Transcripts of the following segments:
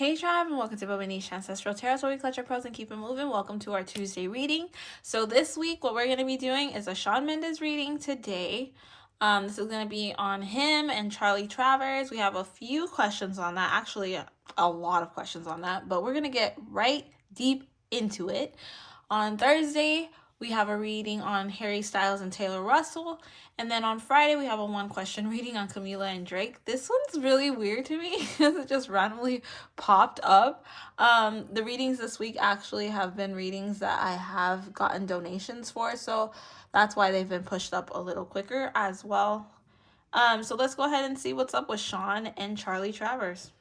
Hey tribe, and welcome to Bobo-Nesha Ancestral Tarot, where we clutch our pearls and keep it moving. Welcome to our Tuesday reading. So this week, what we're going to be doing is a Shawn Mendes reading today. This is going to be on him and Charlie Travers. We have a few questions on that, actually a lot of questions on that, but we're going to get right deep into it. On Thursday, we have a reading on Harry Styles and Taylor Russell. And then on Friday, we have a one-question reading on Camila and Drake. This one's really weird to me because it just randomly popped up. The readings this week actually have been readings that I have gotten donations for, so that's why they've been pushed up a little quicker as well. So let's go ahead and see what's up with Shawn and Charlie Travers.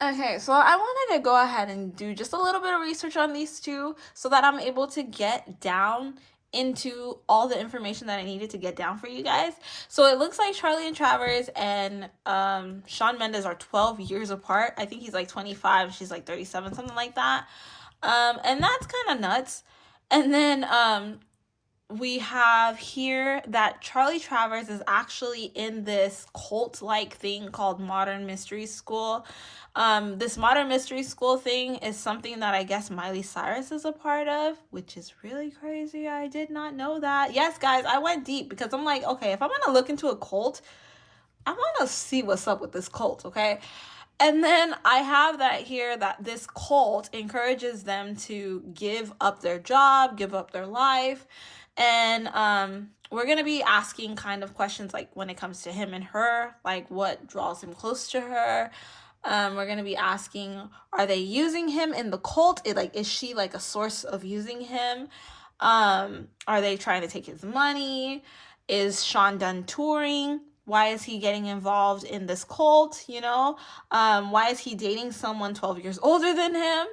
Okay, so I wanted to go ahead and do just a little bit of research on these two so that I'm able to get down into all the information that I needed to get down for you guys. So it looks like Charlie and Travers and Shawn Mendes are 12 years apart. I think he's like 25, she's like 37, something like that. And that's kind of nuts. And then we have here that Charlie Travers is actually in this cult-like thing called Modern Mystery School. This Modern Mystery School thing is something that I guess Miley Cyrus is a part of, which is really crazy. I did not know that. Yes, guys, I went deep because I'm like, okay, if I'm going to look into a cult, I want to see what's up with this cult, okay? And then I have that here that this cult encourages them to give up their job, give up their life. And we're going to be asking kind of questions like when it comes to him and her, like what draws him close to her. We're going to be asking, are they using him in the cult? Is she like a source of using him? Are they trying to take his money? Is Shawn done touring? Why is he getting involved in this cult? Why is he dating someone 12 years older than him?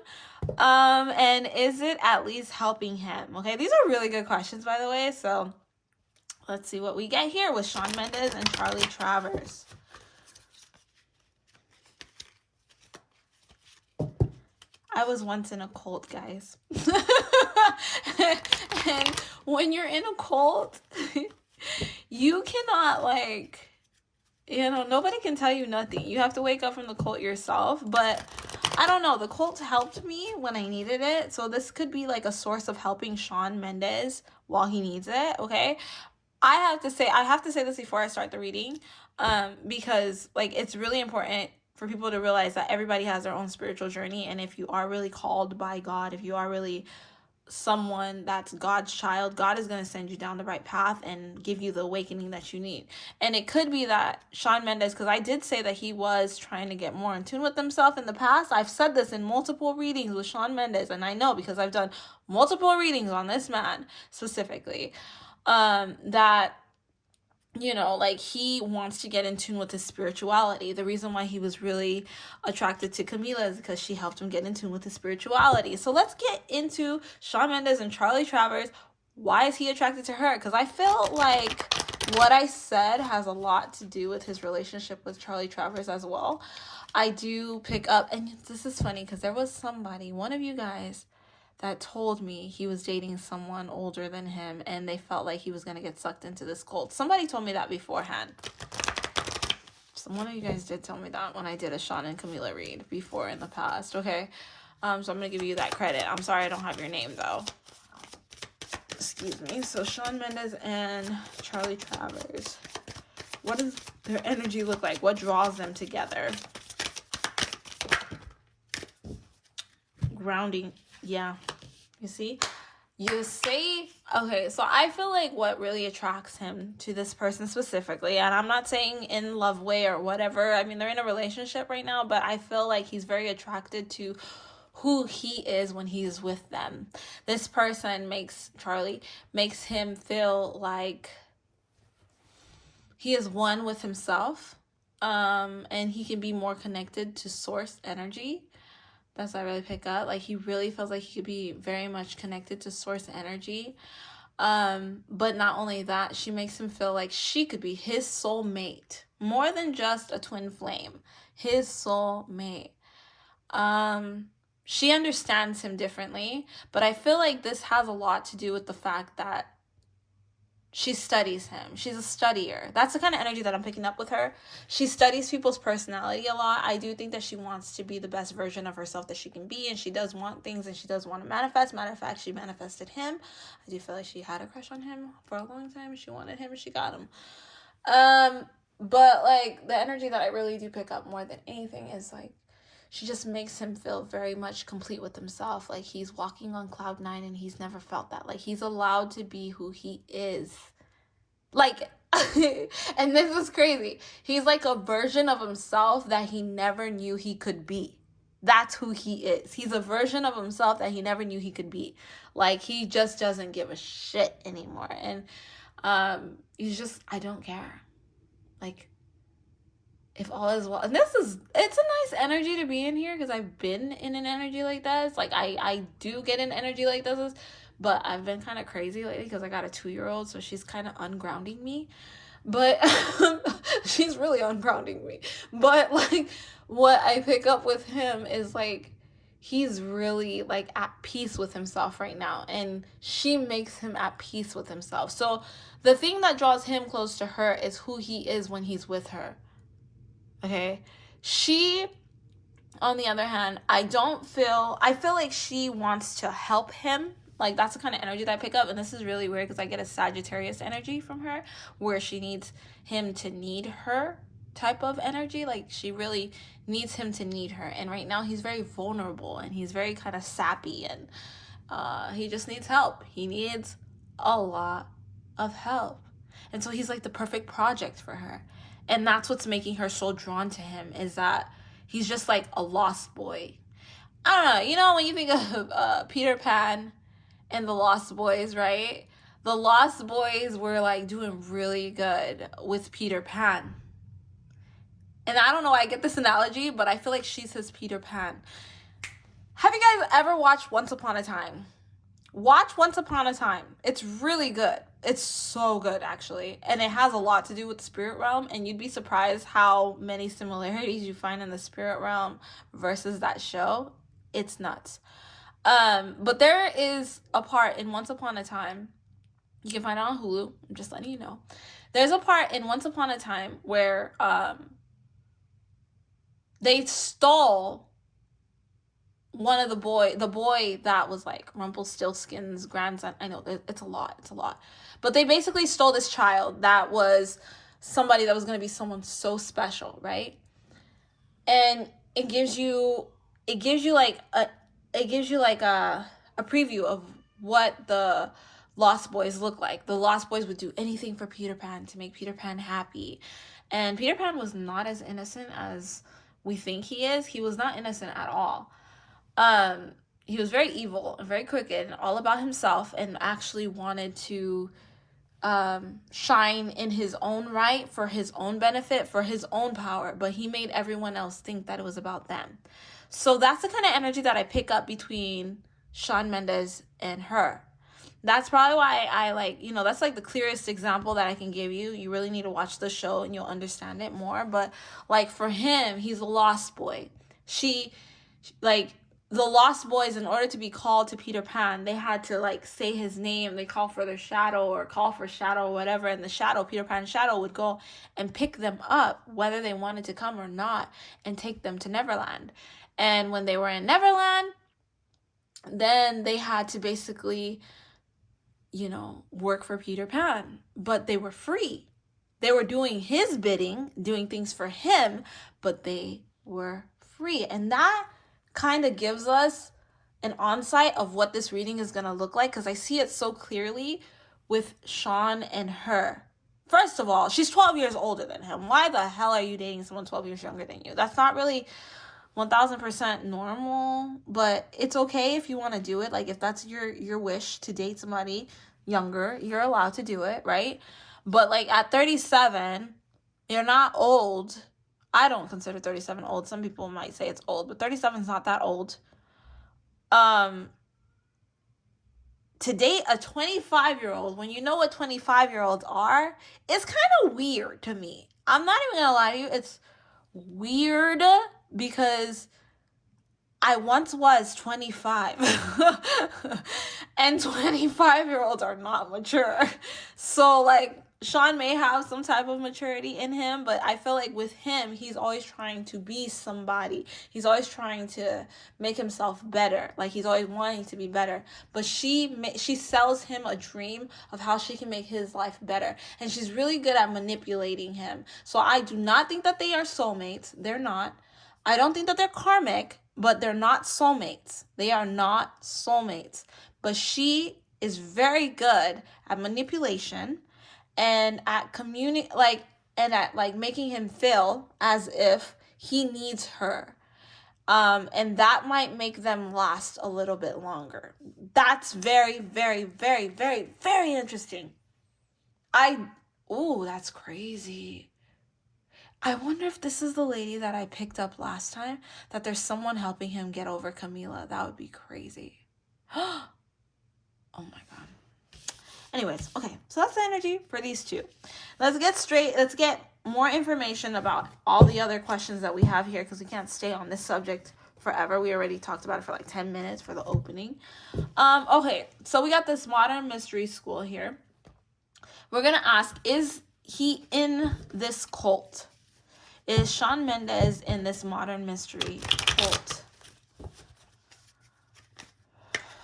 And is it at least helping him? Okay, these are really good questions, by the way. So let's see what we get here with Shawn Mendes and Charlie Travers. I was once in a cult, guys. And when you're in a cult, you cannot nobody can tell you nothing. You have to wake up from the cult yourself. But I don't know, the cult helped me when I needed it. So this could be like a source of helping Shawn Mendes while he needs it, okay? I have to say this before I start the reading, because it's really important for people to realize that everybody has their own spiritual journey. And if you are really called by God, if you are really someone that's God's child, God is going to send you down the right path and give you the awakening that you need. And it could be that Shawn Mendes, because I did say that he was trying to get more in tune with himself in the past. I've said this in multiple readings with Shawn Mendes, and I know because I've done multiple readings on this man specifically, that he wants to get in tune with his spirituality. The reason why he was really attracted to Camila is because she helped him get in tune with his spirituality. So let's get into Shawn Mendes and Charlie Travers. Why is he attracted to her? Because I feel like what I said has a lot to do with his relationship with Charlie Travers as well. I do pick up, and this is funny because there was somebody, one of you guys, that told me he was dating someone older than him and they felt like he was going to get sucked into this cult. Somebody told me that beforehand. So one of you guys did tell me that when I did a Shawn and Camila read before in the past, okay? So I'm going to give you that credit. I'm sorry I don't have your name, though. Excuse me. So Shawn Mendes and Charlie Travers. What does their energy look like? What draws them together? Grounding. Yeah, you see, okay, so I feel like what really attracts him to this person specifically, and I'm not saying in love way or whatever, I mean, they're in a relationship right now, but I feel like he's very attracted to who he is when he's with them. This person makes him feel like he is one with himself, and he can be more connected to source energy. That's what I really pick up. He really feels like he could be very much connected to source energy. But not only that, she makes him feel like she could be his soulmate. More than just a twin flame. His soulmate. She understands him differently. But I feel like this has a lot to do with the fact that She studies him. She's a studier. That's the kind of energy that I'm picking up with her. She studies people's personality a lot. I do think that she wants to be the best version of herself that she can be, and she does want things, and she does want to manifest. Matter of fact, she manifested him. I do feel like she had a crush on him for a long time. She wanted him, and she got him. But like the energy that I really do pick up more than anything is like she just makes him feel very much complete with himself. Like he's walking on cloud nine and he's never felt that. Like he's allowed to be who he is. Like, and this is crazy. He's like a version of himself that he never knew he could be. That's who he is. He's a version of himself that he never knew he could be. Like he just doesn't give a shit anymore. And he's just, I don't care. Like, if all is well, and it's a nice energy to be in here because I've been in an energy like this. Like I do get an energy like this, but I've been kind of crazy lately because I got a 2-year-old, so she's kind of ungrounding me. But she's really ungrounding me. But like what I pick up with him is like he's really like at peace with himself right now, and she makes him at peace with himself. So the thing that draws him close to her is who he is when he's with her. Okay, she, on the other hand, I feel like she wants to help him. Like that's the kind of energy that I pick up, and this is really weird because I get a Sagittarius energy from her where she needs him to need her type of energy. Like she really needs him to need her, and right now he's very vulnerable and he's very kind of sappy, and he just needs help. He needs a lot of help, and so he's like the perfect project for her. And that's what's making her so drawn to him, is that he's just like a lost boy. I don't know. You know, when you think of Peter Pan and the Lost Boys, right? The Lost Boys were like doing really good with Peter Pan. And I don't know why I get this analogy, but I feel like she's his Peter Pan. Have you guys ever watched Once Upon a Time? Watch Once Upon a Time. It's really good. It's so good, actually. And it has a lot to do with the spirit realm. And you'd be surprised how many similarities you find in the spirit realm versus that show. It's nuts. But there is a part in Once Upon a Time. You can find it on Hulu. I'm just letting you know. There's a part in Once Upon a Time where they stole one of the boy that was like Rumpelstiltskin's grandson. I know it's a lot. But they basically stole this child that was somebody that was going to be someone so special, right? And it gives you like a preview of what the Lost Boys look like. The Lost Boys would do anything for Peter Pan to make Peter Pan happy. And Peter Pan was not as innocent as we think he is. He was not innocent at all. He was very evil and very crooked and all about himself, and actually wanted to shine in his own right, for his own benefit, for his own power, but he made everyone else think that it was about them. So that's the kind of energy that I pick up between Shawn Mendes and her. That's probably why I like, that's like the clearest example that I can give you. You really need to watch the show and you'll understand it more. But like for him, he's a lost boy. The Lost Boys, in order to be called to Peter Pan, they had to like say his name. They call for their shadow or call for shadow or whatever. And the shadow, Peter Pan's shadow, would go and pick them up, whether they wanted to come or not, and take them to Neverland. And when they were in Neverland, then they had to basically, work for Peter Pan. But they were free. They were doing his bidding, doing things for him, but they were free. And that kind of gives us an onsight of what this reading is going to look like, because I see it so clearly with Shawn and her. First of all, she's 12 years older than him. Why the hell are you dating someone 12 years younger than you? That's not really 1000% normal, but it's okay if you want to do it. Like if that's your wish to date somebody younger, you're allowed to do it, right? But like at 37, you're not old. I don't consider 37 old. Some people might say it's old, but 37 is not that old. To date a 25-year-old when you know what 25-year-olds are, it's kind of weird to me. I'm not even gonna lie to you. It's weird because I once was 25 and 25-year-olds are not mature. So like Shawn may have some type of maturity in him, but I feel like with him, he's always trying to be somebody. He's always trying to make himself better. Like he's always wanting to be better. But she sells him a dream of how she can make his life better. And she's really good at manipulating him. So I do not think that they are soulmates. They're not. I don't think that they're karmic, but they're not soulmates. They are not soulmates. But she is very good at manipulation and at making him feel as if he needs her. And that might make them last a little bit longer. That's very, very, very, very, very interesting. That's crazy. I wonder if this is the lady that I picked up last time, that there's someone helping him get over Camila. That would be crazy. Oh my God. Anyways, okay, so that's the energy for these two. Let's get more information about all the other questions that we have here, because we can't stay on this subject forever. We already talked about it for like 10 minutes for the opening. Okay, so we got this modern mystery school here. We're going to ask, is he in this cult? Is Shawn Mendes in this modern mystery cult?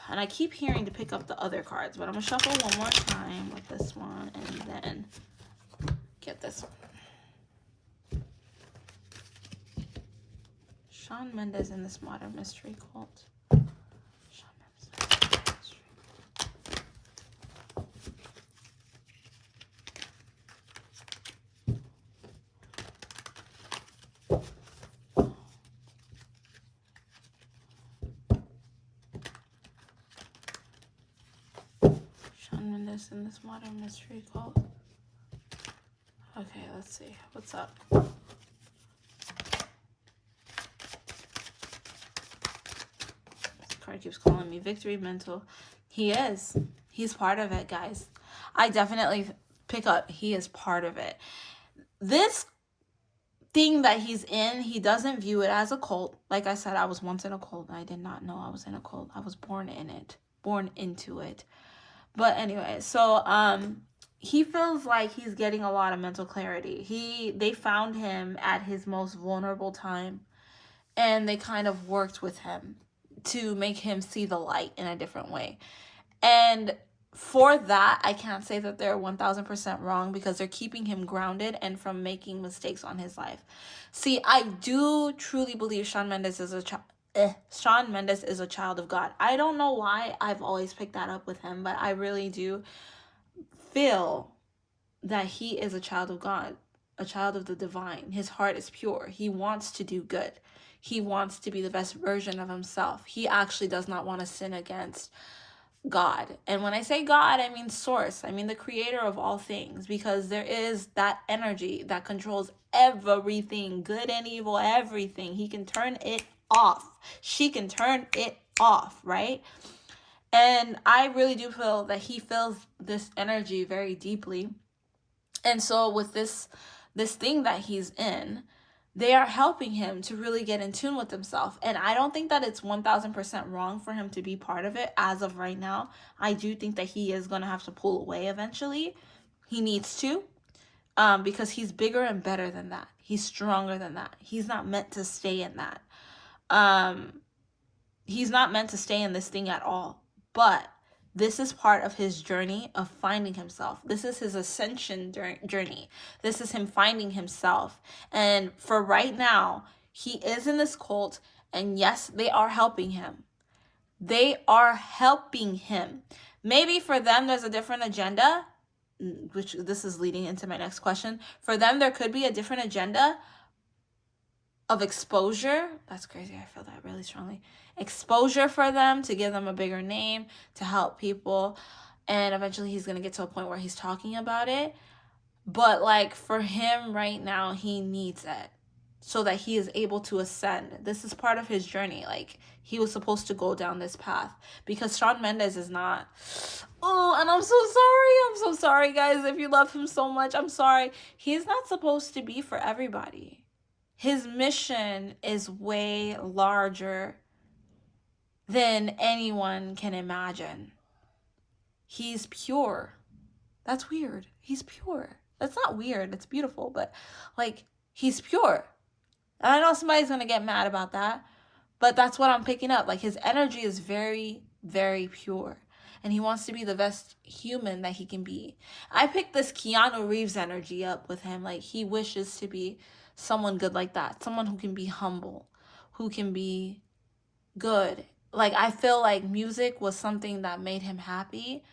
And I keep hearing to pick up the other cards, but I'm going to shuffle one more time with this one and then get this one. Shawn Mendes in this modern mystery cult. Shawn Mendes in this modern mystery in this modern mystery cult. Okay, let's see. What's up? This card keeps calling me victory mental. He is. He's part of it, guys. I definitely pick up. He is part of it. This thing that he's in, he doesn't view it as a cult. Like I said, I was once in a cult. I did not know I was in a cult. I was born in it. Born into it. But anyway, so he feels like he's getting a lot of mental clarity. They found him at his most vulnerable time, and they kind of worked with him to make him see the light in a different way. And for that, I can't say that they're 1000% wrong, because they're keeping him grounded and from making mistakes on his life. See, I do truly believe Shawn Mendes is a child of God. I don't know why I've always picked that up with him, but I really do feel that he is a child of God, a child of the divine. His heart is pure. He wants to do good. He wants to be the best version of himself. He actually does not want to sin against God. And when I say God, I mean source. I mean the creator of all things, because there is that energy that controls everything, good and evil, everything. He can turn it off. She can turn it off, right? And I really do feel that he feels this energy very deeply. And so with this thing that he's in, they are helping him to really get in tune with himself. And I don't think that it's 1000% wrong for him to be part of it as of right now. I do think that he is going to have to pull away eventually. He needs to, because he's bigger and better than that. He's stronger than that. He's not meant to stay in that. He's not meant to stay in this thing at all. But this is part of his journey of finding himself. This is his ascension journey. This is him finding himself. And for right now, he is in this cult. And yes, they are helping him. They are helping him. Maybe for them, there's a different agenda, which this is leading into my next question. For them, there could be a different agenda of exposure. That's crazy. I feel that really strongly. Exposure for them, to give them a bigger name, to help people. And eventually he's going to get to a point where he's talking about it. But like for him right now, he needs it so that he is able to ascend. This is part of his journey. Like he was supposed to go down this path, because Shawn Mendes is not. Oh, and I'm so sorry. I'm so sorry, guys. If you love him so much, I'm sorry. He's not supposed to be for everybody. His mission is way larger than anyone can imagine. He's pure. That's weird. He's pure. That's not weird. It's beautiful, but like, he's pure. And I know somebody's going to get mad about that, but that's what I'm picking up. Like, his energy is very, very pure. And he wants to be the best human that he can be. I picked this Keanu Reeves energy up with him. Like, he wishes to be someone good like that. Someone who can be humble, who can be good. Like, I feel like music was something that made him happy,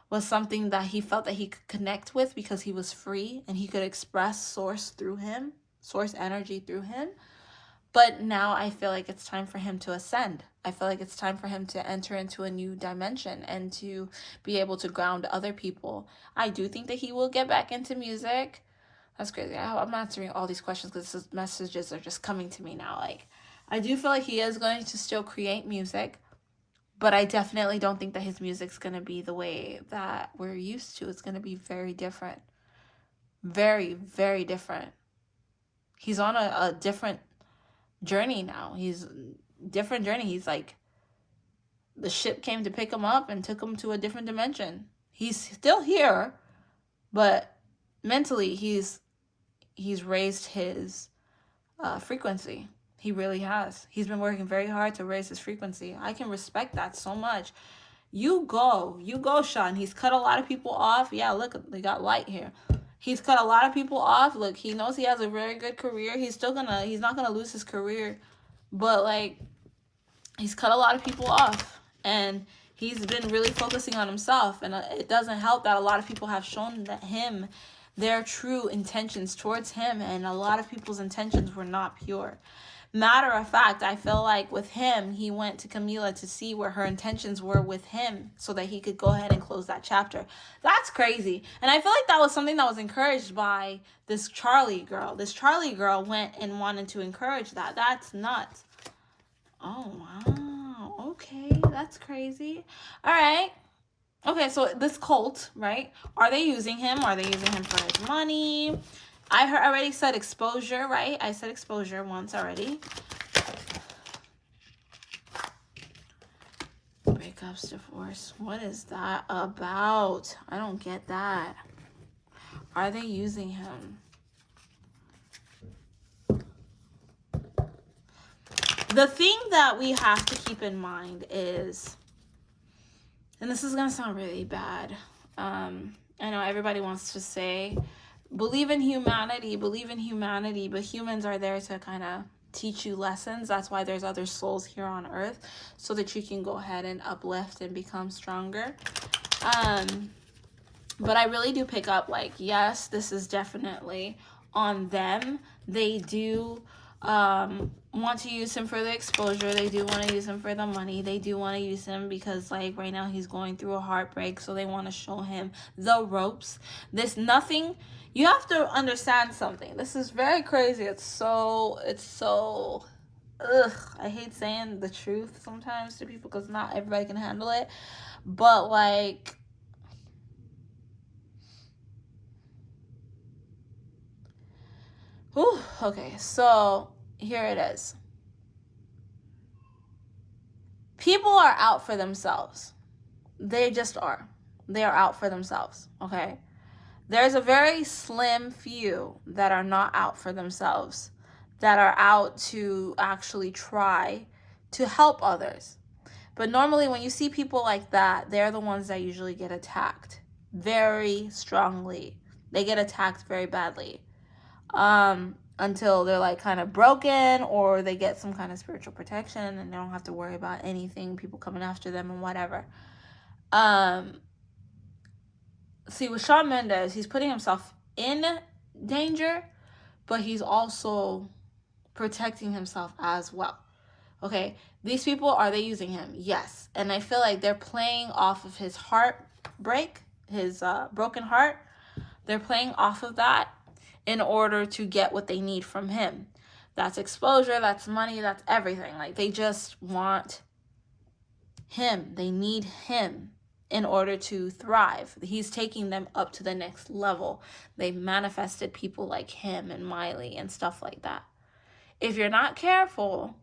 was something that he felt that he could connect with because he was free and he could express source energy through him. But now I feel like it's time for him to ascend. I feel like it's time for him to enter into a new dimension and to be able to ground other people. I do think that he will get back into music. That's crazy. I'm answering all these questions because these messages are just coming to me now. Like, I do feel like he is going to still create music, but I definitely don't think that his music's going to be the way that we're used to. It's going to be very different. Very, very different. He's on a different journey now. He's different journey. He's like, the ship came to pick him up and took him to a different dimension. He's still here, but mentally he's raised his frequency. He really has. He's been working very hard to raise his frequency. I can respect that so much. You go, Shawn. He's cut a lot of people off. Yeah, look, they got light here. He's cut a lot of people off. Look, he knows he has a very good career. He's not gonna lose his career, but like, he's cut a lot of people off, and he's been really focusing on himself. And it doesn't help that a lot of people have shown him their true intentions towards him, and a lot of people's intentions were not pure. Matter of fact, I feel like with him, he went to Camila to see where her intentions were with him so that he could go ahead and close that chapter. That's crazy. And I feel like that was something that was encouraged by this Charlie girl. This Charlie girl went and wanted to encourage that. That's nuts. Oh, wow. Okay, that's crazy. All right. Okay, so this cult, right? Are they using him? Are they using him for his money? I already said exposure, right? I said exposure once already. Breakups, divorce. What is that about? I don't get that. Are they using him? The thing that we have to keep in mind is, and this is going to sound really bad. I know everybody wants to say, believe in humanity, but humans are there to kind of teach you lessons. That's why there's other souls here on earth, so that you can go ahead and uplift and become stronger. But I really do pick up, like, yes, this is definitely on them. They do want to use him for the exposure. They do want to use him for the money. They do want to use him because, like, right now he's going through a heartbreak, so they want to show him the ropes. You have to understand something. This is very crazy. It's so I hate saying the truth sometimes to people because not everybody can handle it. But like, okay, so here it is. People are out for themselves. They just are. They are out for themselves, okay? There's a very slim few that are not out for themselves, that are out to actually try to help others. But normally when you see people like that, they're the ones that usually get attacked very strongly. They get attacked very badly until they're like kind of broken, or they get some kind of spiritual protection and they don't have to worry about anything, people coming after them and whatever. See, with Shawn Mendes, he's putting himself in danger, but he's also protecting himself as well. Okay, these people, are they using him? Yes. And I feel like they're playing off of his heartbreak, his broken heart. They're playing off of that in order to get what they need from him. That's exposure, that's money, that's everything. Like, they just want him. They need him in order to thrive. He's taking them up to the next level. They've manifested people like him and Miley and stuff like that. If you're not careful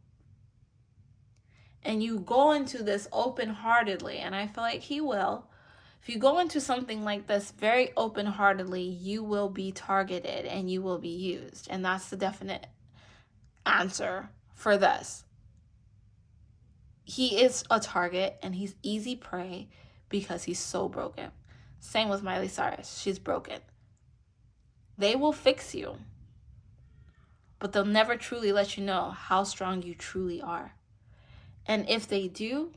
and you go into this open-heartedly, and I feel like he will, if you go into something like this very open-heartedly, you will be targeted and you will be used. And that's the definite answer for this. He is a target and he's easy prey because he's so broken. Same with Miley Cyrus. She's broken. They will fix you, but they'll never truly let you know how strong you truly are. And if they do,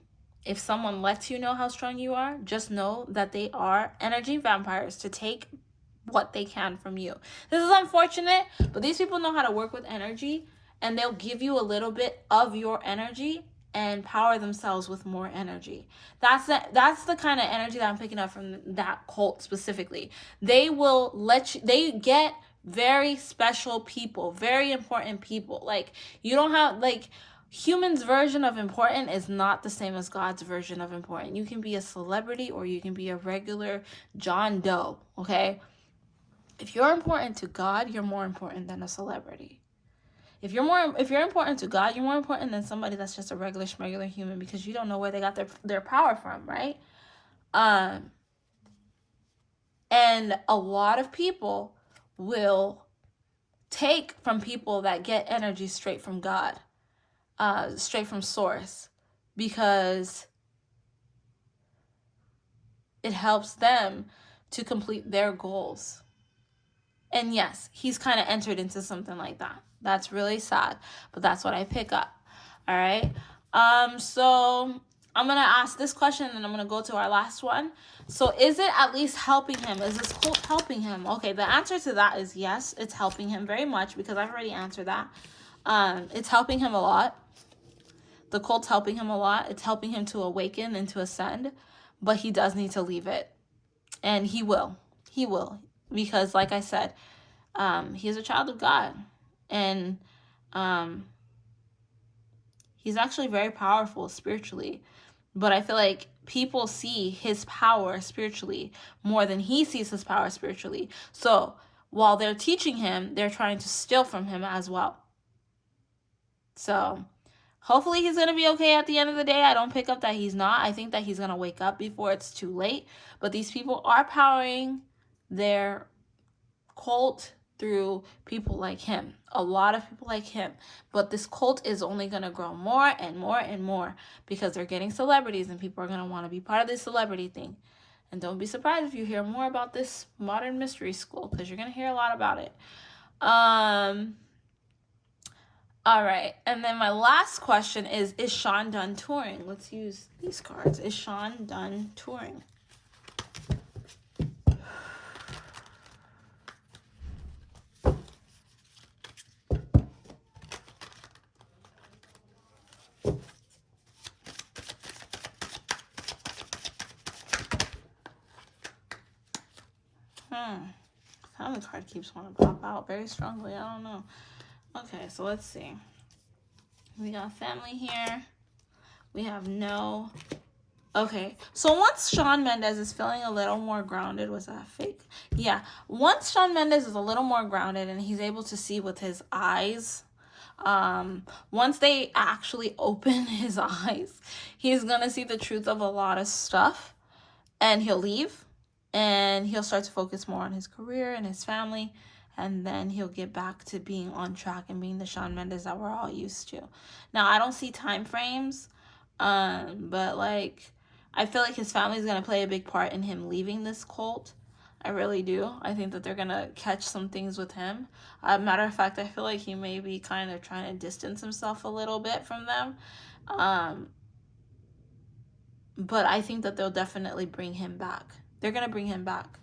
if someone lets you know how strong you are, just know that they are energy vampires to take what they can from you. This is unfortunate, but these people know how to work with energy, and they'll give you a little bit of your energy and power themselves with more energy. That's the kind of energy that I'm picking up from that cult specifically. They will let you, they get very special people, very important people. Like, you don't have, like, humans' version of important is not the same as God's version of important. You can be a celebrity or you can be a regular John Doe, okay? If you're important to God, you're more important than a celebrity. If you're important to God, you're more important than somebody that's just a regular human, because you don't know where they got their power from, right? And a lot of people will take from people that get energy straight from God, straight from source, because it helps them to complete their goals. And yes, he's kind of entered into something like that. That's really sad, but that's what I pick up. All right. So I'm going to ask this question and I'm going to go to our last one. So is it at least helping him? Is this cult helping him? Okay, the answer to that is yes, it's helping him very much, because I've already answered that. It's helping him a lot. The cult's helping him a lot. It's helping him to awaken and to ascend, but he does need to leave it. And he will. He will. Because like I said, he is a child of God. And he's actually very powerful spiritually. But I feel like people see his power spiritually more than he sees his power spiritually. So while they're teaching him, they're trying to steal from him as well. So hopefully he's going to be okay at the end of the day. I don't pick up that he's not. I think that he's going to wake up before it's too late. But these people are powering their cult through people like him. A lot of people like him. But this cult is only going to grow more and more and more, because they're getting celebrities and people are going to want to be part of this celebrity thing. And don't be surprised if you hear more about this modern mystery school, because you're going to hear a lot about it. All right, and then my last question is Shawn done touring? Let's use these cards. Is Shawn done touring? Family card keeps wanting to pop out very strongly. I don't know. Okay, so let's see. We got family here. We have no. Okay, so once Shawn Mendes is feeling a little more grounded, was that fake? Yeah, once Shawn Mendes is a little more grounded and he's able to see with his eyes, once they actually open his eyes, he's gonna see the truth of a lot of stuff, and he'll leave, and he'll start to focus more on his career and his family. And then he'll get back to being on track and being the Shawn Mendes that we're all used to. Now, I don't see time frames, but like, I feel like his family is going to play a big part in him leaving this cult. I really do. I think that they're going to catch some things with him. Matter of fact, I feel like he may be kind of trying to distance himself a little bit from them. But I think that they'll definitely bring him back. They're going to bring him back.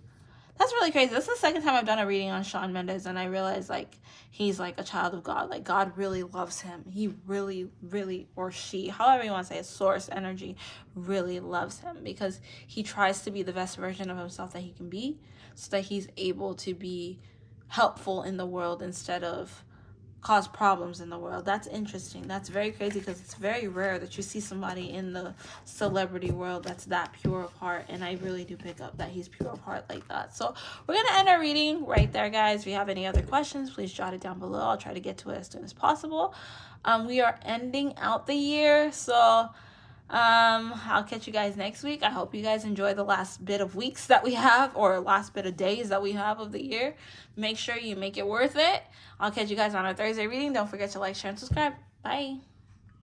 That's really crazy. This is the second time I've done a reading on Shawn Mendes, and I realized, like, he's, like, a child of God. Like, God really loves him. He really, really, or she, however you want to say it, source energy, really loves him, because he tries to be the best version of himself that he can be, so that he's able to be helpful in the world instead of cause problems in the world. That's interesting. That's very crazy because it's very rare that you see somebody in the celebrity world that's that pure of heart, and I really do pick up that he's pure of heart like that. So we're gonna end our reading right there, guys. If you have any other questions, please jot it down below. I'll try to get to it as soon as possible. We are ending out the year, so I'll catch you guys next week. I hope you guys enjoy the last bit of weeks that we have, or last bit of days that we have of the year. Make sure you make it worth it. I'll catch you guys on our Thursday reading. Don't forget to like, share, and subscribe. Bye.